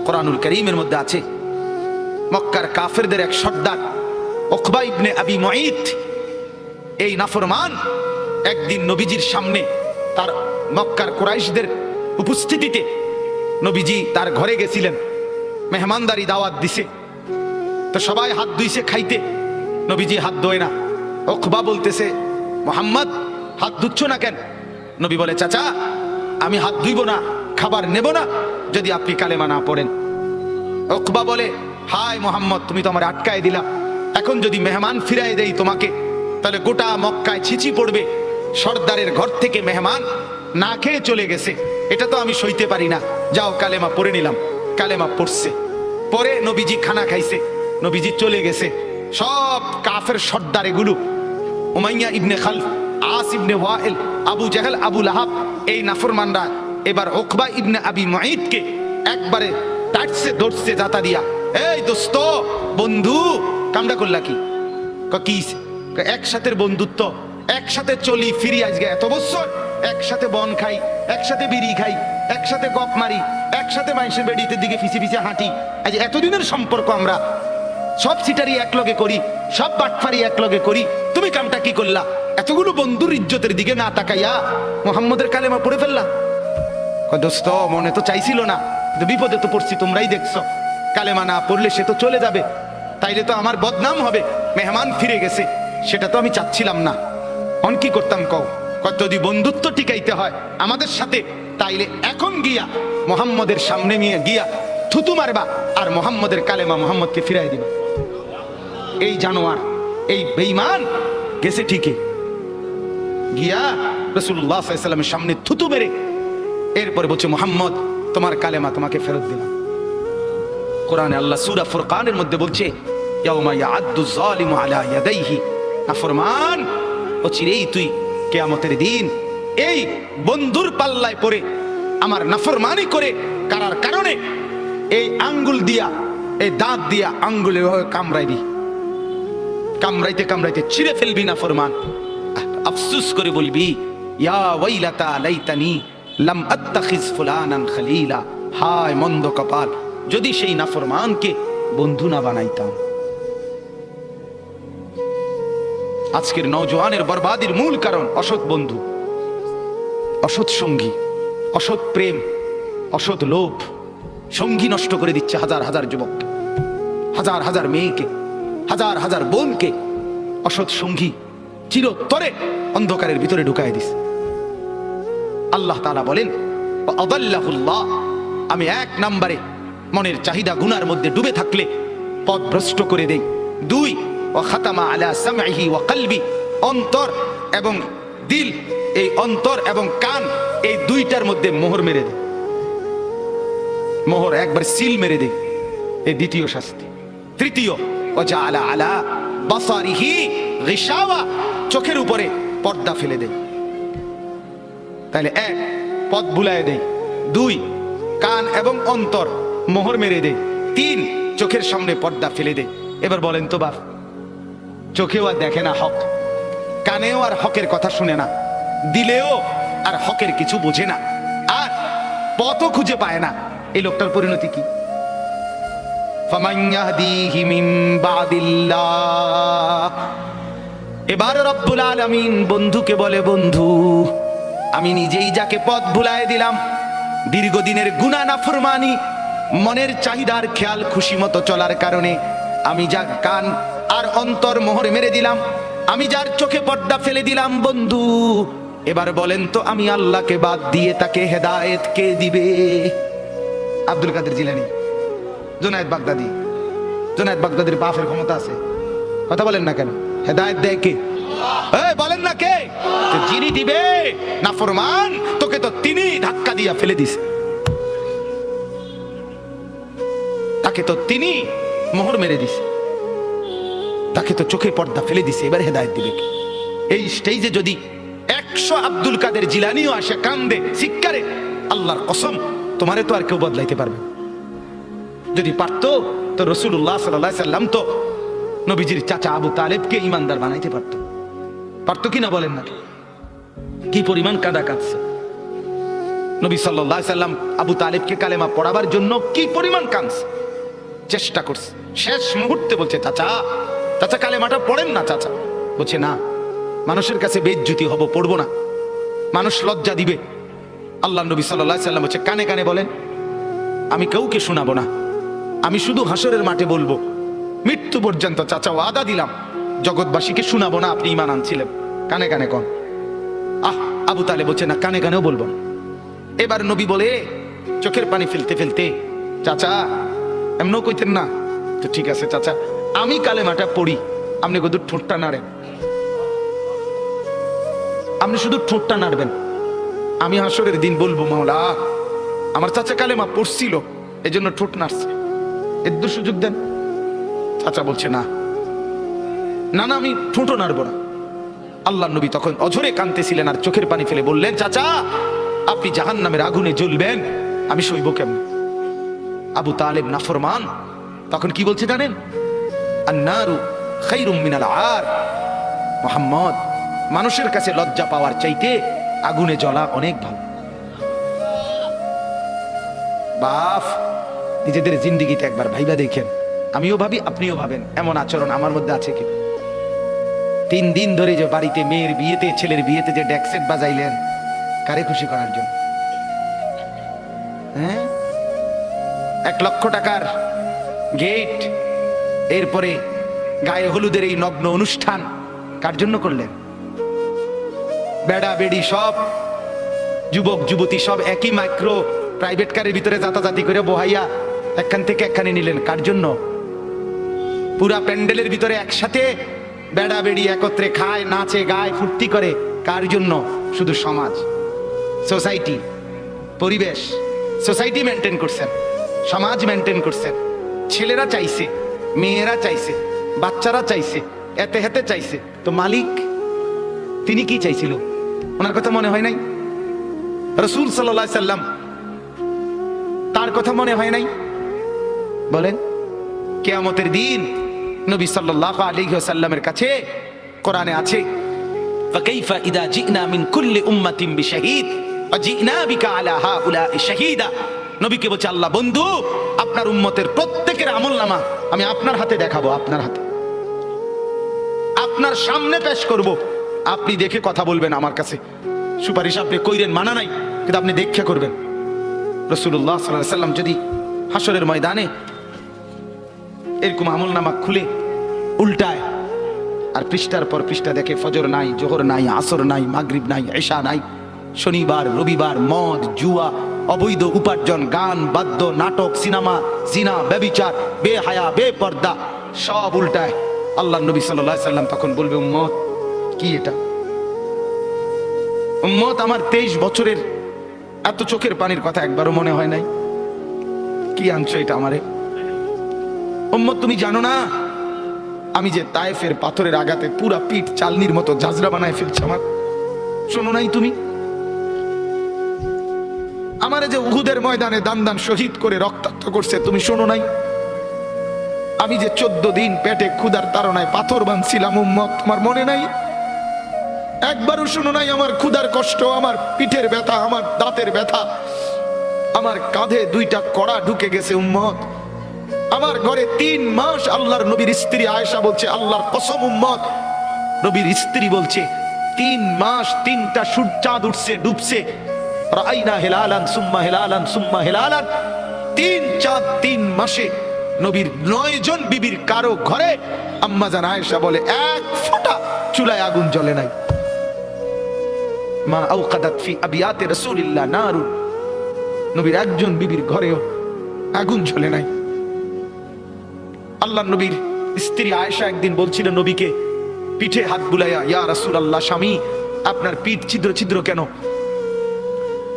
কোরআনুল কারীমের মধ্যে আছে, মক্কার কাফেরদের এক সর্দার উকবা ইবনে আবি মুঈত, এই নাফরমান একদিন নবীজির সামনে তার মক্কার কুরাইশদের উপস্থিতিতে নবীজি তার ঘরে গেছিলেন, মেহমানদারি দাওয়াত দিছে, তো সবাই হাত ধুইছে খাইতে, নবীজি হাত ধোয় না। উকবা বলতেছে, মুহাম্মদ হাত ধুচ্ছ না কেন? নবী বলে, চাচা আমি হাত ধুইব না, খাবার নেব না যদি আপনি কালেমা না পড়েন। উকবা বলে, হায় মুহাম্মদ, তুমি তো আমার আটকায় দিলা, এখন যদি মেহমান ফিরাই দেই তোমাকে, তাহলে গোটা মক্কায় ছিচি পড়বে, সর্দারের ঘর থেকে মেহমান না খেয়ে চলে গেছে, এটা তো আমি সইতে পারি না, যাও কালেমা পড়ে নিলাম। কালেমা পড়ছে, পরে নবীজি খানা খাইছে, নবীজি চলে গেছে। সব কাফের সর্দার এগুলো, উমাইয়া ইবনে খালফ, আস ইবনে ওয়াইল, আবু জাহেল, আবু লাহাব, এই নাফরমানরা এবার উকবা ইবনে আবি মুঈতকে একবারে টাটছে ধরছে জাতা দিয়া, এই দোস্ত বন্ধু কামটা করলা কি? কি একসাথে বন্ধুত্ব, একসাথে চলি ফিরি, আজকে এত বছর একসাথে বন খাই, একসাথে বিড়ি খাই, একসাথে গপ মারি, একসাথে মানুষের বেড়িতে দিকে ফিসে ফিসে হাঁটি, আজ এতদিনের সম্পর্ক আমরা সব সিটারি একলগে করি, সব বাটফারি একলগে করি, তুমি কামটা কি করলা? এতগুলো বন্ধুর ইজ্জতের দিকে না তাকাইয়া মুহাম্মদের কালেমা পড়ে ফেললা। দোস্ত মনে তো চাইছিল না, বিপদে তো পড়ছি, তোমরাই দেখছো, কালেমা না পড়লে সে তো চলে যাবে, তাইলে তো আমার বদনাম হবে, মেহমান ফিরে গেছে, সেটা তো আমি চাচ্ছিলাম না। অন কি করতাম কও? যদি বন্ধুত্ব টিকাইতে হয় আমাদের সাথে, তাইলে এখন গিয়া মুহাম্মদের সামনে নিয়ে গিয়া থুতু মারবা আর মুহাম্মদের কালেমা মুহাম্মদকে ফিরাই দিবা। এই জানোয়ার, এই বেঈমান গেছে ঠিকই, গিয়া রাসূলুল্লাহ সাল্লাল্লাহু আলাইহি ওয়াসাল্লামের সামনে থুতু মেরে এরপরে বলছে, মুহাম্মদ তোমার কালেমা তোমাকে ফেরত দিলাম। কোরআনে আল্লাহ সূরা ফুরকানের মধ্যে বলছে, ইয়াউমা ইয়াআদ্দু যালিমু আলা ইয়াদাইহি, নাফরমান অচিরেই তুই কিয়ামতের দিন এই বন্ধুর পাল্লায় পড়ে আমার নাফরমানি করে কারার কারণে এই আঙ্গুল দিয়া, এই দাঁত দিয়া আঙ্গুলে কামড়াইবি, কামড়াইতে কামড়াইতে ছিঁড়ে ফেলবি নাফরমান। আফসোস করে বলবি, ইয়া ওয়াইলাতা লাইতানি লাম আত্তাখিজ ফুলানান খলিলা, হায় মন্দ কপাল, যদি সেই নাফরমানকে বন্ধু না বানাইতাম। আজকের নওজোয়ানের বরবাদির মূল কারণ অসৎ বন্ধু, অসৎ সঙ্গী, অসৎ প্রেম, অসৎ লোভ। সঙ্গী নষ্ট করে দিচ্ছে হাজার হাজার যুবককে, হাজার হাজার মেয়েকে, হাজার হাজার বোনকে অসৎ সঙ্গী চিরতরে অন্ধকারের ভিতরে ঢুকায় দিস। আল্লাহ তাআলা বলেন, আদাল্লাহুল্লাহ, আমি এক নম্বরে মনের চাহিদা গুনার মধ্যে ডুবে থাকলে পথ ভ্রষ্ট করে দেই। দুই, ওয়া খাতামা আলা সামঈহি ওয়া কলবি, অন্তর এবং দিল, এই অন্তর এবং কান, এই দুইটার মধ্যে মোহর মেরে দেয়, মোহর একবার সিল মেরে দেয়, এই দ্বিতীয় শাস্তি। তৃতীয়, ওয়া জাআলা আলা বাসারিহি গিশাওয়া, চোখের উপরে পর্দা ফেলে দেয়। তাহলে এক, পথ ভুলায় দেয়। দুই, কান এবং অন্তর মোহর মেরে দেয়। তিন, চোখের সামনে পর্দা ফেলে দেয়। এবার বলেন তো বাপ, চোখেও আর দেখে না হক, কানেও আর হকের কথা শুনে না, দিলেও আর হকের কিছু বোঝে না, আর পথও খুঁজে পায় না, এই লোকটার পরিণতি কি? ফামান ইয়াহদিহি মিন বাদিল্লাহ। এবার রব্বুল আলামিন বন্ধুকে বলে, বন্ধু আমি নিজেই যাকে পথ ভুলায় দিলাম, দীর্ঘদিনের গুনাহ নাফরমানি, মনের চাহিদার খেয়াল খুশি মতো চলার কারণে আমি যা কান আর অন্তর মোহর মেরে দিলাম, আমি যার চোখে পর্দা ফেলে দিলাম, বন্ধু এবার বলেন তো আমি আল্লাহকে বাদ দিয়ে তাকে হেদায়েত কে দিবে? আব্দুল কাদের জিলানী, জুনায়েদ বাগদাদি। জুনায়েদ বাগদাদির বাপের ক্ষমতা আছে, কথা বলেন না কেন? হেদায়েত দেয় কে? বলেন না কে? যিনি দিবে নাফরমান, তোকে তো তিনি ধাক্কা দিয়া ফেলে দিছে, তাকে তো তিনি মোহর মেরে দিছে, তাকে তো চোখে পর্দা ফেলে দিছে, এবার হেদায়েত দিবে কে? এই স্টেজে যদি 100 আব্দুল কাদের জিলানীও আসে কান্দে চিৎকারে, আল্লাহর কসম তোমারে তো আর কেউ বদলাইতে পারবে। যদি পারতো তো রাসূলুল্লাহ সাল্লাল্লাহু আলাইহি সাল্লাম তো নবীজির চাচা আবু তালেবকে ইমানদার বানাইতে পারতো, পারতো কিনা বলেন না? কি পরিমাণ কাদা কাঁদছে, নবী সাল্লাল্লাহু আলাইহি সাল্লাম আবু তালেবকে কালেমা পড়াবার জন্য কি পরিমাণ কাঁদছে, চেষ্টা করছে। শেষ মুহূর্তে বলছে, চাচা চাচা কালেমাটা পড়েন না চাচা। বলছে না, মানুষের কাছে বেইজ্জতি হব, পড়বো না, মানুষ লজ্জা দিবে। আল্লাহ নবী সাল্লাল্লাহু আলাইহি সাল্লাম বলছে, কানে কানে বলেন, আমি কাউকে শোনাবো না, আমি শুধু হাসরের মাঠে বলবো, মৃত্যু পর্যন্ত চাচা ওয়াদা দিলাম জগৎবাসীকে শোনাবো না আপনি ঈমান আনছিলেন, কানে কানে কন। আবু তালেব বলছে না, কানে কানেও বলবো না। এবার নবী বলে চোখের পানি ফেলতে ফেলতে, চাচা এমনও কইতেন না তো, ঠিক আছে চাচা আমি কালেমাটা পড়ি, আপনি শুধু ঠোঁটটা নাড়েন, আপনি শুধু ঠোঁটটা নাড়বেন, আমি হাসরের দিন বলবো মাওলা আমার চাচা কালেমা পড়ছিল এজন্য ঠোঁট নাড়ছে, এর সুযোগ দেন। চাচা বলছে না না না, আমি ঠোঁটও নাড়বো না। আল্লাহ নবী তখন অঝরে কাঁদতেছিলেন আর চোখের পানি ফেলে বললেন, চাচা আপনি জাহান্নামের আগুনে জ্বলবেন, আমি সইব কেমন? আবু তালেব নাফরমান তখন কি বলছে জানেন? আন্নারু খায়রুম মিনাল আর, মুহাম্মদ মানুষের কাছে লজ্জা পাওয়ার চাইতে আগুনে জ্বলা অনেক ভালো। বাপ নিজেদের জিন্দেগিতে একবার ভাইবা দেখেন, আমিও ভাবি আপনিও ভাবেন এমন আচরণ আমার মধ্যে আছে কি? 3 দিন ধরে যে বাড়িতে মেয়ের বিয়েতে ছেলের বিয়েতে যে ডেকসেট বাজাইলেন, কারে খুশি করার জন্য? হ্যাঁ, 1 লক্ষ টাকার গেট, এরপরে গায়ে হলুদের এই নগ্ন অনুষ্ঠান কার জন্য করলেন? বেড়া বেড়ি সব যুবক যুবতী সব একই মাইক্রো প্রাইভেট কারের ভিতরে যাতাযাতি করে বহাইয়া একখান থেকে একখানে নিলেন, কার জন্য? পুরা প্যান্ডেলের ভিতরে একসাথে বেড়া বেড়ি একত্রে খায়, নাচে, গায়, ফুর্তি করে, কার জন্য? শুধু সমাজ, সোসাইটি, পরিবেশ, সোসাইটি মেনটেন করছেন, সমাজ মেনটেন করছেন। ছেলেরা চাইছে, মেয়েরা চাইছে, বাচ্চারা চাইছে, এতে হেতে চাইছে, তো মালিক তিনি কি চাইছিল? ওনার কথা মনে হয় নাই? রাসূল সাল্লাল্লাহু আলাইহি সাল্লাম তার কথা মনে হয় নাই? বলেন, কিয়ামতের দিন নবী সাল্লাল্লাহু আলাইহি ওয়াসাল্লামের কাছে কোরআনে আছে, ফাকাইফা ইদা জিনা মিন কুল্লি উম্মাতিন বিশাহীদ ওয়া জিনা বিকা আলা হাউলা'i শাহীদা। নবীকে বলছে আল্লাহ, বন্ধু আপনার উম্মতের প্রত্যেকের আমলনামা আমি আপনার হাতে দেখাবো, আপনার হাতে, আপনার সামনে পেশ করব, আপনি দেখে কথা বলবেন, আমার কাছে সুপারিশ আপনি কইরেন, মানা নাই, কিন্তু আপনি দেখে করবেন। রাসূলুল্লাহ সাল্লাল্লাহু আলাইহি সাল্লাম যদি হাসরের ময়দানে এরকম আমলনামা খুলে উল্টায় আর পৃষ্ঠার পর পৃষ্ঠা দেখে ফজর নাই, জোহর নাই, আসর নাই, মাগরিব নাই, ইশা নাই, শনিবার রবিবার, মদ জুয়া, অবৈধ উপার্জন, গান বাদ্য, নাটক, সিনেমা, জিনা, ব্যভিচার, বেহায়া, বেপর্দা সব উল্টায়, আল্লাহ নবী সাল্লাল্লাহু আলাইহি সাল্লাম তখন বলবে, উম্মত কি এটা? উম্মত আমার 23 বছরের এত চোখের পানির কথা একবারও মনে হয় নাই? কি আনছো এটা আমারে? উম্মত তুমি জানো না আমি যে তায়েফের পাথরের আঘাতে পুরা পিঠ চালনির মতো জাজরা বানায় ফেলছে আমার? শোনো নাই তুমি? আমারে যে উহুদের ময়দানে দান দান শহীদ করে রক্তাক্ত করছে, তুমি শোনো নাই? আমি যে 14 দিন পেটে ক্ষুধার তাড়নায় পাথর বাঁধছিলাম, উম্মত তোমার মনে নাই? একবারও শোনো নাই আমার ক্ষুধার কষ্ট, আমার পিঠের ব্যথা, আমার দাঁতের ব্যথা, আমার কাঁধে 2টা কড়া ঢুকে গেছে? উম্মত আমার ঘরে 3 মাস, আল্লাহর নবীর স্ত্রী আয়েশা বলছে, আল্লাহর কসম উম্মত, নবীর স্ত্রী বলছে 3 মাস 3টা সূর্যাঁদ উঠছে, ডুবছে, রাআইনা হিলালান সুম্মা হিলালান সুম্মা হিলালান, 3 চাঁদ 3 মাসে নবীর 9 জন বিবির কারো ঘরে আম্মা জান আয়েশা বলে 1 ফোঁটা চুলায় আগুন জ্বলে নাই। মা আওকাদাত ফি আবিয়াতে রাসূলিল্লাহ নারুন, নবীর একজন বিবির ঘরেও আগুন জ্বলে নাই। আল্লাহ নবীর স্ত্রী আয়েশা একদিন বলছিল নবীকে পিঠে হাত বুলাইয়া, ইয়া রাসূলুল্লাহ, স্বামী আপনার পিঠ ছিদ্র ছিদ্র কেন?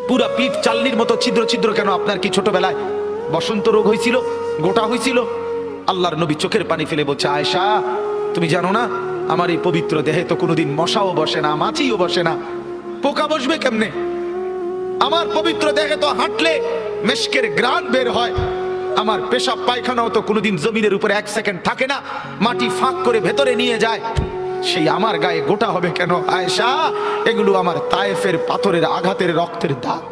পুরা পিঠ চালনির মতো ছিদ্র ছিদ্র কেন? আপনার কি ছোটবেলায় বসন্ত রোগ হয়েছিল, গোটা হয়েছিল? আল্লাহর নবী চোখের পানি ফেলে বলছে, আয়েশা তুমি জানো না আমার এই পবিত্র দেহে তো কোনোদিন মশাও বসে না, মাছিও বসে না, পোকা বসবে কেমনে? আমার পবিত্র দেহে তো হাঁটলে মেশকের ঘ্রাণ বের হয়, আমার পেশাব পায়খানাও তো কোনোদিন জমিনের উপরে 1 সেকেন্ড থাকে না, মাটি ফাঁক করে ভেতরে নিয়ে যায়, সেই আমার গায়ে গোটা হবে কেন? আয়েশা এগুলো আমার তায়েফের পাথরের আঘাতের রক্তের দাগ।